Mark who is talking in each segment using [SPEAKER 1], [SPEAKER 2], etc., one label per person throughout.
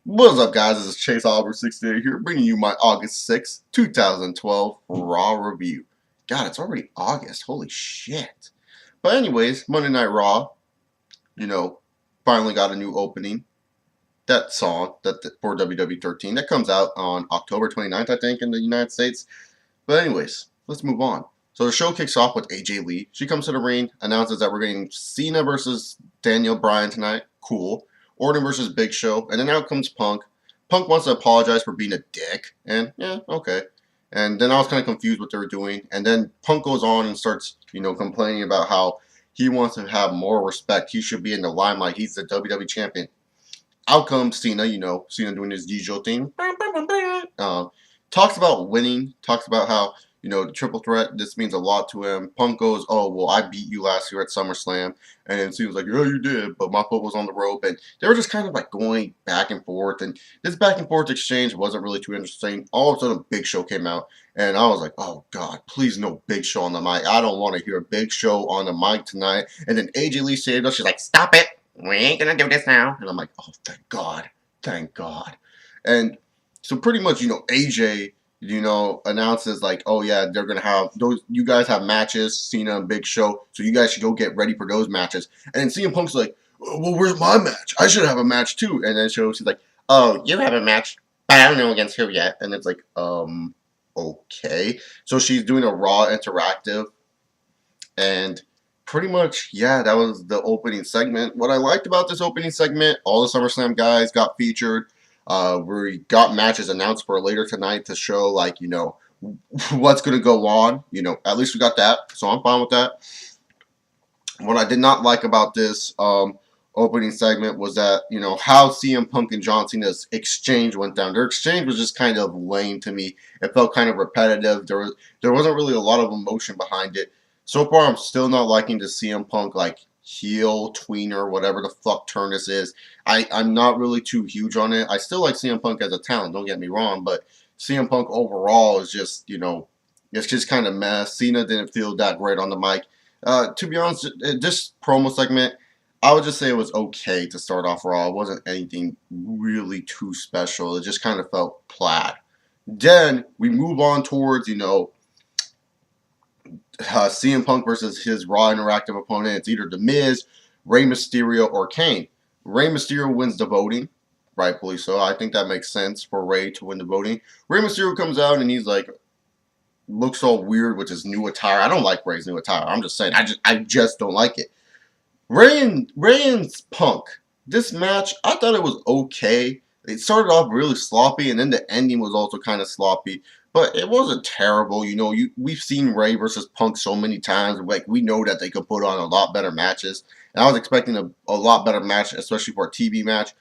[SPEAKER 1] What's up, guys? This is Chase Oliver 68 here, bringing you my August 6th, 2012 Raw review. God, it's already August. Holy shit. But anyways, Monday Night Raw, you know, finally got a new opening. That song for WWE 13 that comes out on October 29th, I think, in the United States. But anyways, let's move on. So the show kicks off with AJ Lee. She comes to the ring, announces that we're getting Cena versus Bryan tonight. Cool. Orton versus Big Show. And then out comes Punk. Punk wants to apologize for being a dick. And yeah, okay. And then I was kind of confused what they were doing. And then Punk goes on and starts, complaining about how he wants to have more respect. He should be in the limelight. He's the WWE champion. Out comes Cena, Cena doing his usual thing. Talks about winning, talks about how, the triple threat, this means a lot to him. Punk goes, oh, well, I beat you last year at SummerSlam. And then Cena's like, yeah, you did, but my foot was on the rope. And they were just kind of like going back and forth. And this back and forth exchange wasn't really too interesting. All of a sudden, Big Show came out. And I was like, oh, God, please no Big Show on the mic. I don't want to hear a Big Show on the mic tonight. And then AJ Lee saved us. She's like, stop it. We ain't going to do this now. And I'm like, oh, thank God. Thank God. And so pretty much, AJ, announces like, oh yeah, they're gonna have those. You guys have matches, Cena and Big Show, so you guys should go get ready for those matches. And then CM Punk's like, well, where's my match? I should have a match too. And then she's like, oh, you have a match, but I don't know against who yet. And it's like, okay. So she's doing a Raw interactive, and pretty much, yeah, that was the opening segment. What I liked about this opening segment, all the SummerSlam guys got featured. We got matches announced for later tonight to show, like, what's going to go on. At least we got that, so I'm fine with that. What I did not like about this opening segment was that, how CM Punk and John Cena's exchange went down. Their exchange was just kind of lame to me. It felt kind of repetitive. There wasn't really a lot of emotion behind it. So far, I'm still not liking the CM Punk, like, heel, tweener, whatever the fuck turn this is. I'm not really too huge on it. I still like CM Punk as a talent, don't get me wrong, but CM Punk overall is just, it's just kind of mess. Cena didn't feel that great on the mic. To be honest, this promo segment, I would just say it was okay to start off Raw. It wasn't anything really too special. It just kind of felt plaid. Then we move on towards, CM Punk versus his Raw Interactive opponent. It's either The Miz, Rey Mysterio, or Kane. Rey Mysterio wins the voting, rightfully so. I think that makes sense for Rey to win the voting. Rey Mysterio comes out and he's like, looks all weird with his new attire. I don't like Rey's new attire. I'm just saying, I just don't like it. Rey and Punk. This match, I thought it was okay. It started off really sloppy, and then the ending was also kind of sloppy. But it wasn't terrible. We've seen Rey versus Punk so many times. Like, we know that they could put on a lot better matches. And I was expecting a lot better match, especially for a TV match.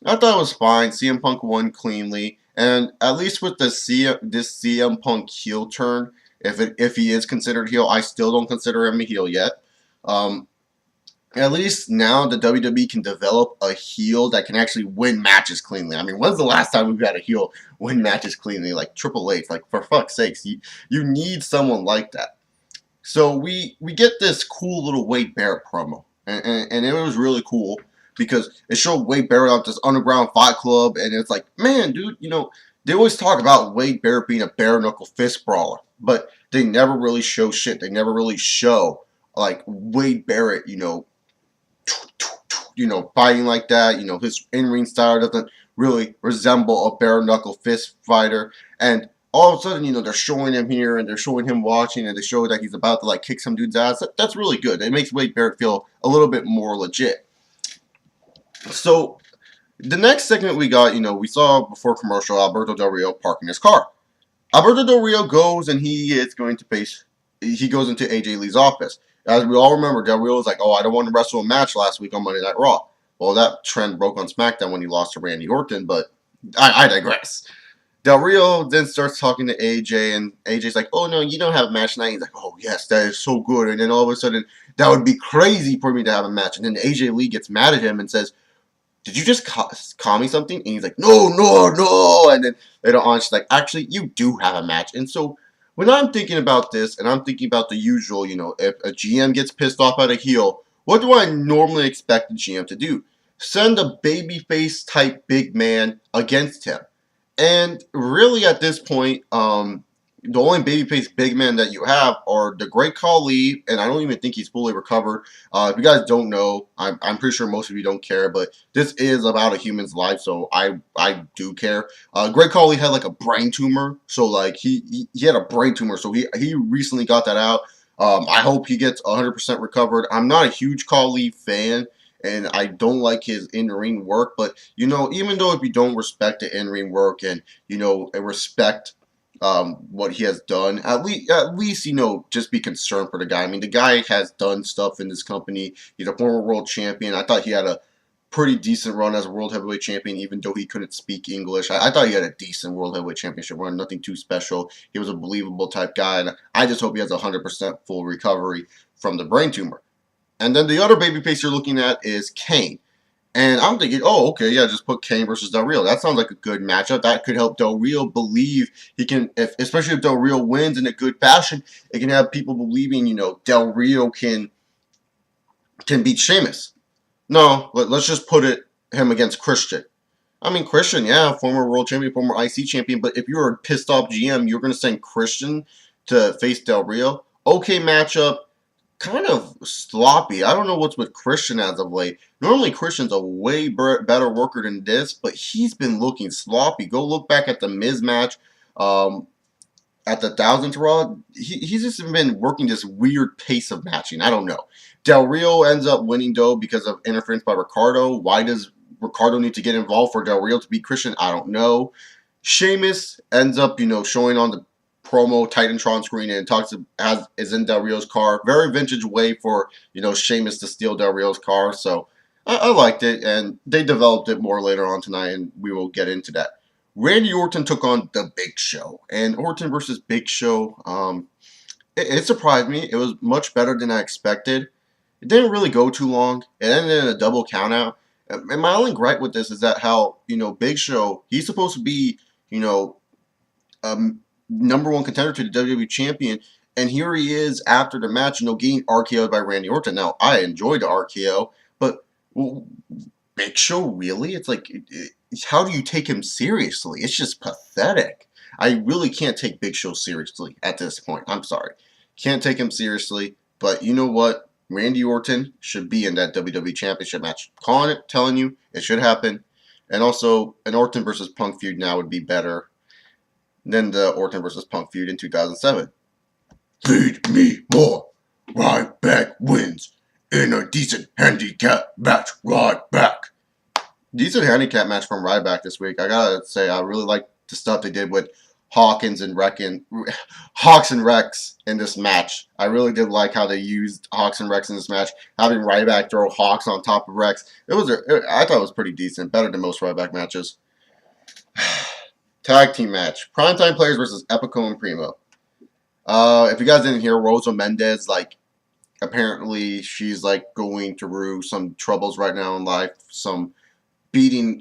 [SPEAKER 1] I thought it was fine. CM Punk won cleanly. And at least with this CM Punk heel turn, if he is considered heel, I still don't consider him a heel yet. At least now the WWE can develop a heel that can actually win matches cleanly. I mean, when's the last time we've had a heel win matches cleanly? Like Triple H, like, for fuck's sakes, you need someone like that. So we get this cool little Wade Barrett promo, and it was really cool because it showed Wade Barrett at this underground fight club, and it's like, man, dude, they always talk about Wade Barrett being a bare knuckle fist brawler, but they never really show shit. They never really show like Wade Barrett, fighting like that. His in-ring style doesn't really resemble a bare-knuckle fist fighter. And all of a sudden, they're showing him here, and they're showing him watching, and they show that he's about to, like, kick some dude's ass. That's really good. It makes Wade Barrett feel a little bit more legit. So, the next segment we got, we saw before commercial, Alberto Del Rio parking his car. Alberto Del Rio goes, and he goes into AJ Lee's office. As we all remember, Del Rio was like, oh, I don't want to wrestle a match last week on Monday Night Raw. Well, that trend broke on SmackDown when he lost to Randy Orton, but I digress. Del Rio then starts talking to AJ, and AJ's like, oh, no, you don't have a match tonight. He's like, oh, yes, that is so good. And then all of a sudden, that would be crazy for me to have a match. And then AJ Lee gets mad at him and says, did you just call me something? And he's like, no. And then later on, she's like, actually, you do have a match. And so when I'm thinking about this, and I'm thinking about the usual, if a GM gets pissed off at a heel, what do I normally expect the GM to do? send a babyface type big man against him. And really, at this point, the only babyface big men that you have are the Great Khali, and I don't even think he's fully recovered. If you guys don't know, I'm pretty sure most of you don't care, but this is about a human's life, so I do care. Great Khali had like a brain tumor, so like he had a brain tumor, so he recently got that out. I hope he gets 100% recovered. I'm not a huge Khali fan, and I don't like his in-ring work. But you know, even though if you don't respect the in-ring work and you know and respect what he has done, at least you know just be concerned for the guy. I mean, the guy has done stuff in this company. He's a former world champion. I thought he had a pretty decent run as a world heavyweight champion, even though he couldn't speak English. I thought he had a decent world heavyweight championship run, nothing too special. He was a believable type guy, and I just hope he has 100% full recovery from the brain tumor. And then the other babyface you're looking at is Kane. And I'm thinking, oh, okay, yeah, just put Kane versus Del Rio. That sounds like a good matchup. That could help Del Rio believe he can, especially if Del Rio wins in a good fashion, it can have people believing, you know, Del Rio can beat Sheamus. No, let's just put him against Christian. I mean, Christian, yeah, former world champion, former IC champion, but if you're a pissed off GM, you're going to send Christian to face Del Rio. Okay matchup, kind of sloppy. I don't know what's with Christian as of late. Normally, Christian's a way better worker than this, but he's been looking sloppy. Go look back at the Miz match at the 1000th Raw. He's just been working this weird pace of matching. I don't know. Del Rio ends up winning, though, because of interference by Ricardo. Why does Ricardo need to get involved for Del Rio to beat Christian? I don't know. Sheamus ends up, you know, showing on the promo Titantron screen and is in Del Rio's car. Very vintage way for, you know, Sheamus to steal Del Rio's car. So I liked it, and they developed it more later on tonight, and we will get into that. Randy Orton took on the Big Show, and Orton versus Big Show. It surprised me. It was much better than I expected. It didn't really go too long. It ended in a double countout. And my only gripe with this is that how, you know, Big Show, he's supposed to be, you know, number one contender to the WWE champion, and here he is after the match, you know, getting RKO'd by Randy Orton. Now, I enjoyed the RKO, but Big Show, really? It's like, how do you take him seriously? It's just pathetic. I really can't take Big Show seriously at this point. I'm sorry. Can't take him seriously, but you know what? Randy Orton should be in that WWE Championship match. Calling it, telling you, it should happen. And also, an Orton versus Punk feud now would be better than the Orton versus Punk feud in 2007. Feed me more. Ryback wins in a decent handicap match. Ryback. Decent handicap match from Ryback this week. I gotta say, I really like the stuff they did with Hawks and Rex in this match. I really did like how they used Hawks and Rex in this match. Having Ryback throw Hawks on top of Rex, I thought it was pretty decent, better than most Ryback matches. Tag team match: Primetime Players versus Epico and Primo. If you guys didn't hear, Rosa Mendez, like, apparently she's like going through some troubles right now in life.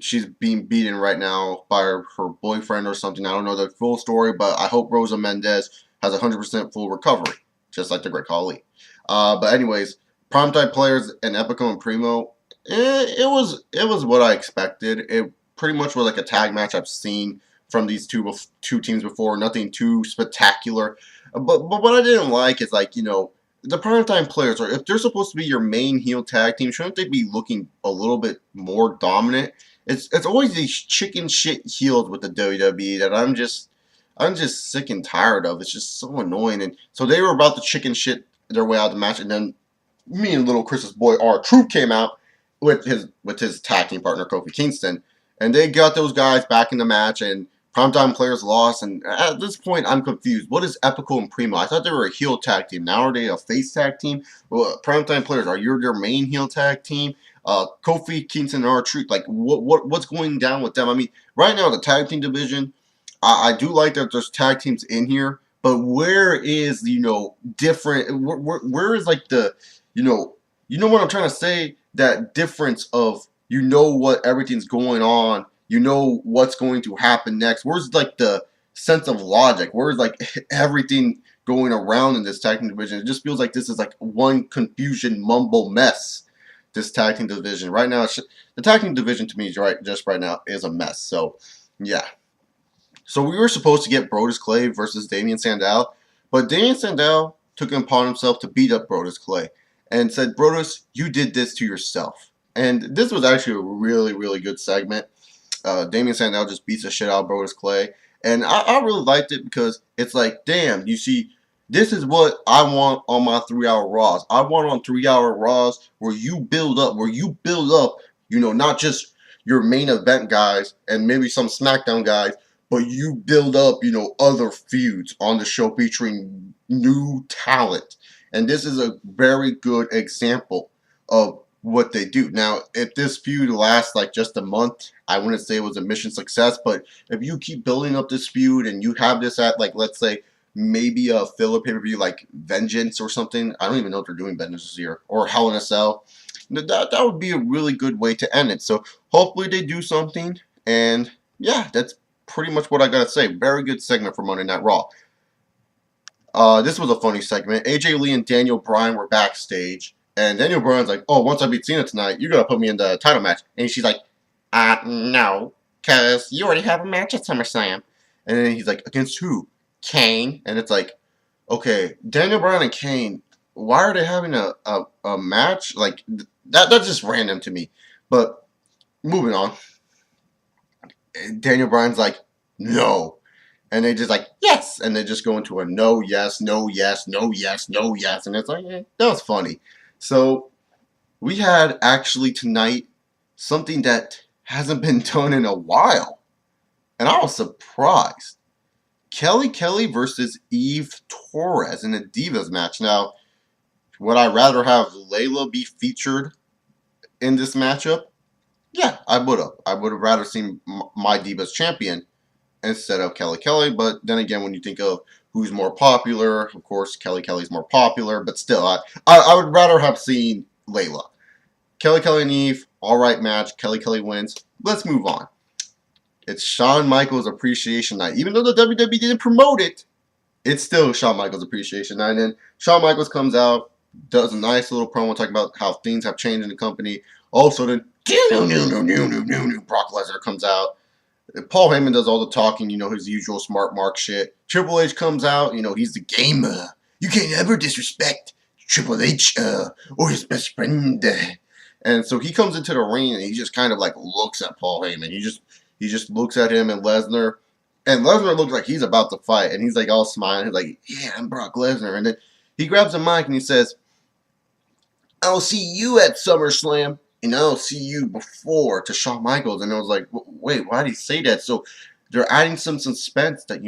[SPEAKER 1] She's being beaten right now by her boyfriend or something. I don't know the full story, but I hope Rosa Mendez has 100% full recovery, just like the Great Khali. But anyways, Primetime Players and Epico and Primo, it was what I expected. It pretty much was like a tag match I've seen from these two teams before. Nothing too spectacular. But what I didn't like is, like, you know, the Primetime Players, or if they're supposed to be your main heel tag team, shouldn't they be looking a little bit more dominant? It's always these chicken shit heels with the WWE that I'm just sick and tired of. It's just so annoying. And so they were about to chicken shit their way out of the match, and then me and little Chris's boy R-Truth came out with his tag team partner Kofi Kingston, and they got those guys back in the match, and Primetime Players lost, and at this point, I'm confused. What is Epico and Primo? I thought they were a heel tag team. Now are they a face tag team? Well, Primetime Players, are you their main heel tag team? Kofi, Kingston, and R-Truth, like, what's going down with them? I mean, right now, the tag team division, I do like that there's tag teams in here, but where is, you know, different, where is, like, the, you know what I'm trying to say? That difference of, you know what everything's going on, you know what's going to happen next. Where's, like, the sense of logic? Where's, like, everything going around in this tag team division? It just feels like this is, like, one confusion mumble mess. this tag team division. Right now, the tag team division to me is right now is a mess. So, yeah. So we were supposed to get Brodus Clay versus Damian Sandow, but Damian Sandow took it upon himself to beat up Brodus Clay and said, Brodus, you did this to yourself. And this was actually a really, really good segment. Damian Sandow just beats the shit out of Brodus Clay. And I really liked it because it's like, damn, you see, this is what I want on my 3-hour Raws. I want on 3-hour Raws where you build up, not just your main event guys and maybe some SmackDown guys, but you build up, other feuds on the show featuring new talent. And this is a very good example of what they do. Now, if this feud lasts like just a month, I wouldn't say it was a mission success, but if you keep building up this feud and you have this at, like, let's say, maybe a filler pay-per-view like Vengeance or something, I don't even know if they're doing Vengeance this year, or Hell in a Cell, that would be a really good way to end it. So hopefully they do something, and yeah, that's pretty much what I gotta say. Very good segment for Monday Night Raw. This was a funny segment. AJ Lee and Daniel Bryan were backstage, and Daniel Bryan's like, oh, once I beat Cena tonight, you're gonna put me in the title match. And she's like, no, because you already have a match at SummerSlam. And then he's like, against who? Kane. And it's like, okay, Daniel Bryan and Kane, why are they having a match? Like, that's just random to me. But moving on. Daniel Bryan's like, no. And they just like, yes. And they just go into a no, yes, no, yes, no, yes, no, yes. And it's like, that was funny. So we had actually tonight something that hasn't been done in a while. And I was surprised. Kelly versus Eve Torres in a Divas match. Now, would I rather have Layla be featured in this matchup? Yeah, I would have. I would have rather seen my Divas champion instead of Kelly. But then again, when you think of who's more popular, of course, Kelly's more popular. But still, I would rather have seen Layla. Kelly and Eve, all right match. Kelly wins. Let's move on. It's Shawn Michaels Appreciation Night. Even though the WWE didn't promote it, it's still Shawn Michaels Appreciation Night. And then Shawn Michaels comes out, does a nice little promo talking about how things have changed in the company. Also, then Brock Lesnar comes out. Paul Heyman does all the talking, his usual smart mark shit. Triple H comes out, he's the gamer. You can't ever disrespect Triple H or his best friend. And so he comes into the ring and he just kind of like looks at Paul Heyman. He just looks at him and Lesnar. And Lesnar looks like he's about to fight. And he's like all smiling. He's like, yeah, I'm Brock Lesnar. And then he grabs a mic and he says, I'll see you at SummerSlam. And I'll see you before to Shawn Michaels. And I was like, wait, why did he say that? So they're adding some suspense that,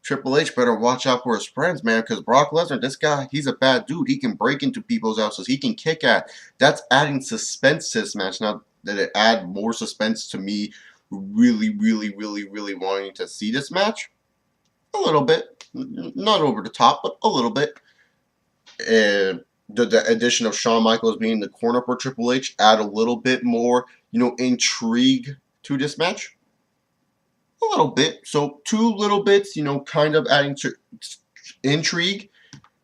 [SPEAKER 1] Triple H better watch out for his friends, man. Because Brock Lesnar, this guy, he's a bad dude. He can break into people's houses. He can kick at. That's adding suspense to this match. Now, did it add more suspense to me really, really, really, really wanting to see this match? A little bit. Not over the top, but a little bit. The addition of Shawn Michaels being in the corner for Triple H add a little bit more, intrigue to this match. A little bit. So 2 little bits, kind of adding to intrigue.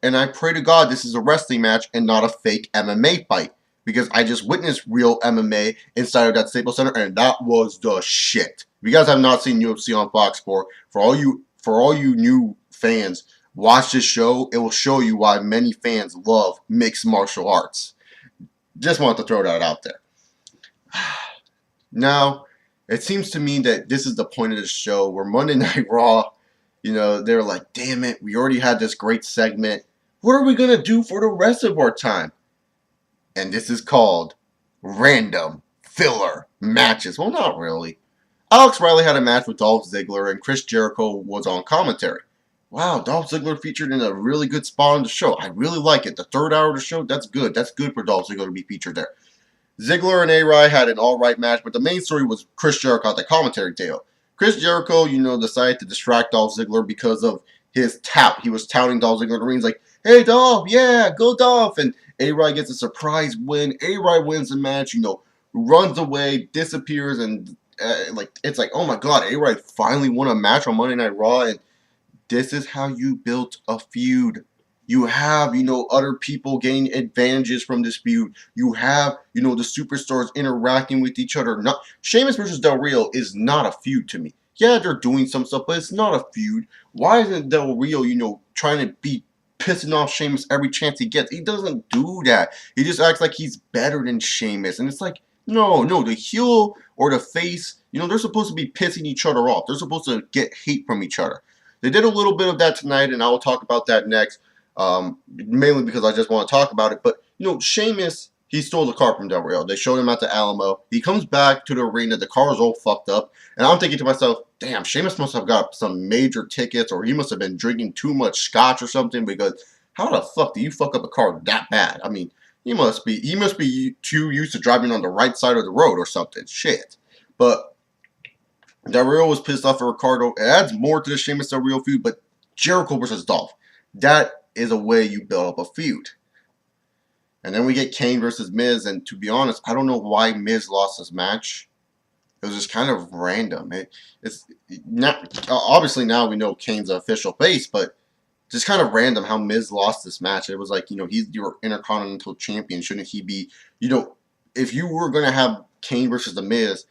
[SPEAKER 1] And I pray to God this is a wrestling match and not a fake MMA fight. Because I just witnessed real MMA inside of that Staples Center, and that was the shit. If you guys have not seen UFC on Fox 4, for all you new fans, watch this show. It will show you why many fans love mixed martial arts. Just wanted to throw that out there. Now, it seems to me that this is the point of the show where Monday Night Raw, they're like, damn it, we already had this great segment. What are we going to do for the rest of our time? And this is called random filler matches. Well, not really. Alex Riley had a match with Dolph Ziggler, and Chris Jericho was on commentary. Wow, Dolph Ziggler featured in a really good spot on the show. I really like it. The 3rd hour of the show, that's good. That's good for Dolph Ziggler to be featured there. Ziggler and A-Rye had an alright match, but the main story was Chris Jericho at the commentary table. Chris Jericho, decided to distract Dolph Ziggler because of his tout. He was touting Dolph Ziggler in the ring. He's like, hey, Dolph, yeah, go Dolph. And A-Rye gets a surprise win. A-Rye wins the match, runs away, disappears, and it's like, oh my God, A-Rye finally won a match on Monday Night Raw, and this is how you built a feud. You have, other people getting advantages from this feud. You have, the superstars interacting with each other. Not Sheamus versus Del Rio is not a feud to me. Yeah, they're doing some stuff, but it's not a feud. Why isn't Del Rio, trying to be pissing off Sheamus every chance he gets? He doesn't do that. He just acts like he's better than Sheamus. And it's like, no, the heel or the face, they're supposed to be pissing each other off. They're supposed to get hate from each other. They did a little bit of that tonight, and I will talk about that next, mainly because I just want to talk about it. But, Sheamus, he stole the car from Del Rio. They showed him at the Alamo. He comes back to the arena. The car is all fucked up. And I'm thinking to myself, damn, Sheamus must have got some major tickets, or he must have been drinking too much scotch or something, because how the fuck do you fuck up a car that bad? I mean, he must be too used to driving on the right side of the road or something. Shit. But Del Rio was pissed off at Ricardo. It adds more to the Sheamus Del Rio feud, but Jericho versus Dolph. That is a way you build up a feud. And then we get Kane versus Miz, and to be honest, I don't know why Miz lost this match. It was just kind of random. It's not, obviously now we know Kane's the official face, but just kind of random how Miz lost this match. It was like, he's your Intercontinental Champion. Shouldn't he be, if you were going to have Kane versus the Miz,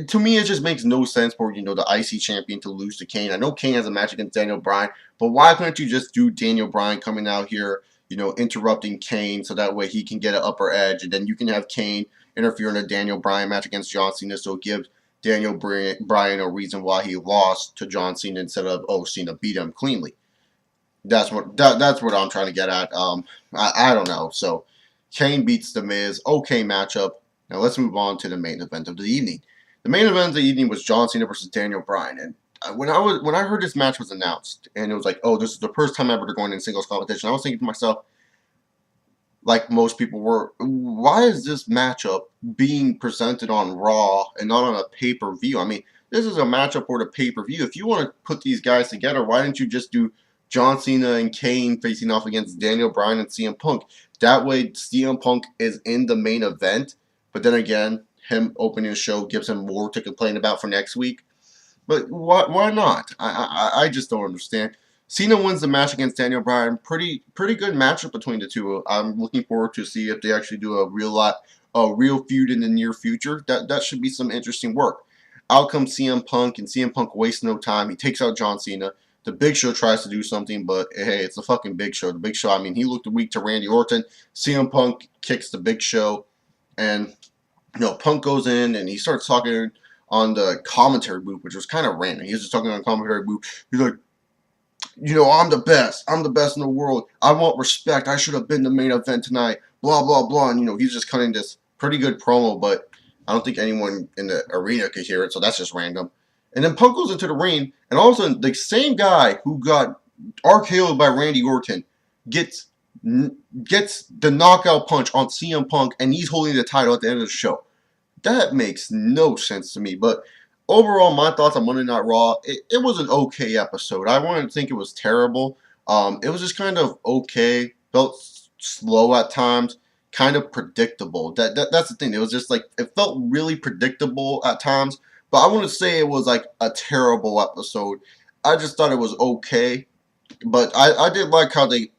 [SPEAKER 1] to me it just makes no sense for, the IC Champion to lose to Kane. I know Kane has a match against Daniel Bryan, but why couldn't you just do Daniel Bryan coming out here, interrupting Kane so that way he can get an upper edge, and then you can have Kane interfere in a Daniel Bryan match against John Cena, so it gives Daniel Bryan a reason why he lost to John Cena instead of, Cena beat him cleanly. That's what I'm trying to get at. I don't know. So Kane beats The Miz. Okay matchup. Now let's move on to the main event of the evening. The main event of the evening was John Cena versus Daniel Bryan. And when I heard this match was announced, and it was like, oh, this is the first time ever they're going in singles competition, I was thinking to myself, like most people were, why is this matchup being presented on Raw and not on a pay-per-view? I mean, this is a matchup for the pay-per-view. If you want to put these guys together, why didn't you just do John Cena and Kane facing off against Daniel Bryan and CM Punk? That way, CM Punk is in the main event, but then again, him opening the show gives him more to complain about for next week. But why not? I just don't understand. Cena wins the match against Daniel Bryan. Pretty good matchup between the two. I'm looking forward to see if they actually do a real feud in the near future. That should be some interesting work. Out comes CM Punk, and CM Punk wastes no time. He takes out John Cena. The Big Show tries to do something, but hey, it's the fucking Big Show. The Big Show, I mean, he looked weak to Randy Orton. CM Punk kicks the Big Show, and Punk goes in and he starts talking on the commentary booth, which was kind of random. He was just talking on the commentary booth. He's like, I'm the best. I'm the best in the world. I want respect. I should have been the main event tonight. Blah, blah, blah. And, he's just cutting this pretty good promo, but I don't think anyone in the arena could hear it, so that's just random. And then Punk goes into the ring, and all of a sudden, the same guy who got RKO'd by Randy Orton gets the knockout punch on CM Punk, and he's holding the title at the end of the show. That makes no sense to me, but overall, my thoughts on Monday Night Raw, it was an okay episode. I wouldn't think it was terrible. It was just kind of okay. Felt slow at times. Kind of predictable. That's the thing. It was just like, it felt really predictable at times. But I wouldn't say it was like a terrible episode. I just thought it was okay. But I did like how they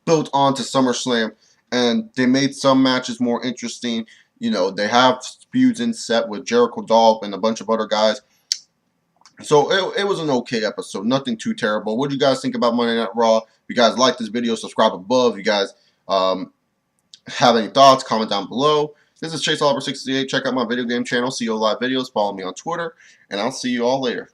[SPEAKER 1] built on to SummerSlam. And they made some matches more interesting. They have feuds in set with Jericho, Dolph, and a bunch of other guys. So it was an okay episode. Nothing too terrible. What do you guys think about Monday Night Raw? If you guys like this video, subscribe above. If you guys have any thoughts, comment down below. This is Chase Oliver 68. Check out my video game channel, see your live videos. Follow me on Twitter. And I'll see you all later.